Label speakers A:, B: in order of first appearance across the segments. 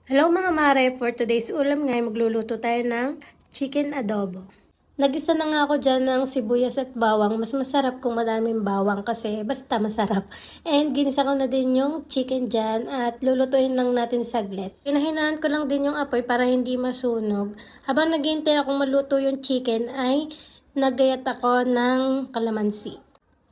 A: Hello mga mare, for today's ulam nga magluluto tayo ng chicken adobo. Nagisa na nga ako dyan ng sibuyas at bawang. Mas masarap kung madaming bawang kasi basta masarap. And ginisa ko na din yung chicken dyan at lulutuin lang natin saglit. Pinahinaan ko lang din yung apoy para hindi masunog. Habang naghihintay akong maluto yung chicken ay nagayat ako ng kalamansi.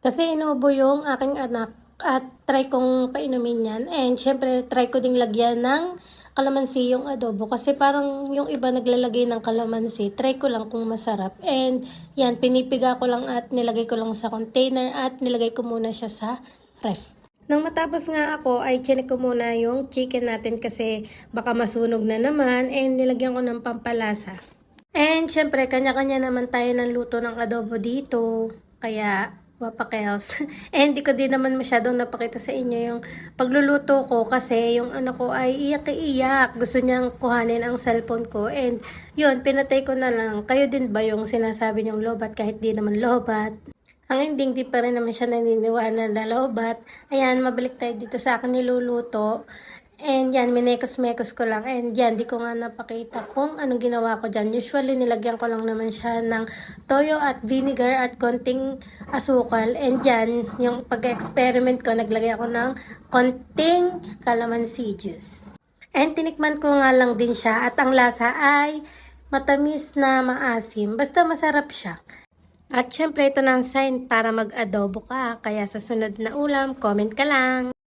A: Kasi inuubo yung aking anak at try kong painumin yan. And syempre try ko ding lagyan ng kalamansi yung adobo kasi parang yung iba naglalagay ng kalamansi. Try ko lang kung masarap. And yan, pinipiga ko lang at nilagay ko lang sa container at nilagay ko muna siya sa ref. Nang matapos nga ako ay chinek ko muna yung chicken natin kasi baka masunog na naman and nilagyan ko ng pampalasa. And syempre kanya-kanya naman tayo ng luto ng adobo dito. Kaya wapakels. And hindi ko din naman masyadong napakita sa inyo yung pagluluto ko kasi yung ano ko ay iyak-iyak. Gusto niyang kuhanin ang cellphone ko and yun, pinatay ko na lang. Kayo din ba yung sinasabi niyong lobat kahit di naman lobat? Ang ending di pa rin naman siya naniniwala na lobat. Ayan, mabalik tayo dito sa akin niluluto. And yan, minekos-mekos ko lang. And yan, di ko nga napakita kung anong ginawa ko dyan. Usually, nilagyan ko lang naman siya ng toyo at vinegar at konting asukal. And yan, yung pag-experiment ko, naglagay ako ng konting calamansi juice. And tinikman ko nga lang din siya. At ang lasa ay matamis na maasim. Basta masarap siya. At syempre, ito na ang sign para mag-adobo ka. Kaya sa sunod na ulam, comment ka lang.